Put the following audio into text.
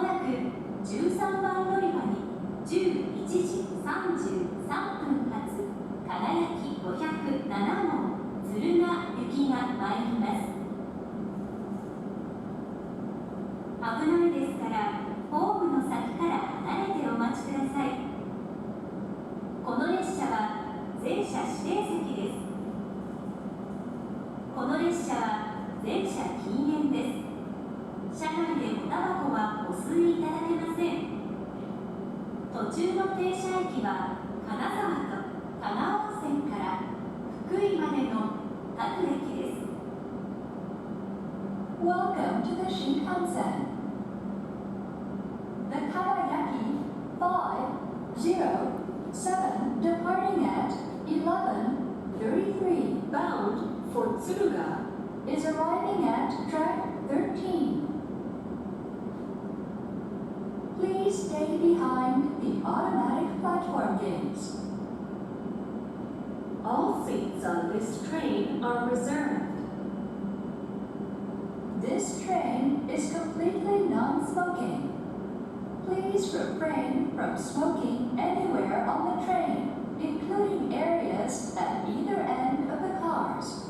なく13番乗り場に11時33分発かがやき507号敦賀行きが参ります。危ないですからホームの先から離れてお待ちください。この列車は全車指定席です。この列車は全車禁煙です。車内でおタバコはお吸いいただけません。途中の停車駅は金沢と加賀温泉から福井までの各駅です。 Welcome to the Shinkansen. The Kagayaki 507 departing at 11:33 bound for Tsuruga is arriving at track 13. Please stay behind the automatic platform gates. All seats on this train are reserved. This train is completely non-smoking. Please refrain from smoking anywhere on the train, including areas at either end of the cars.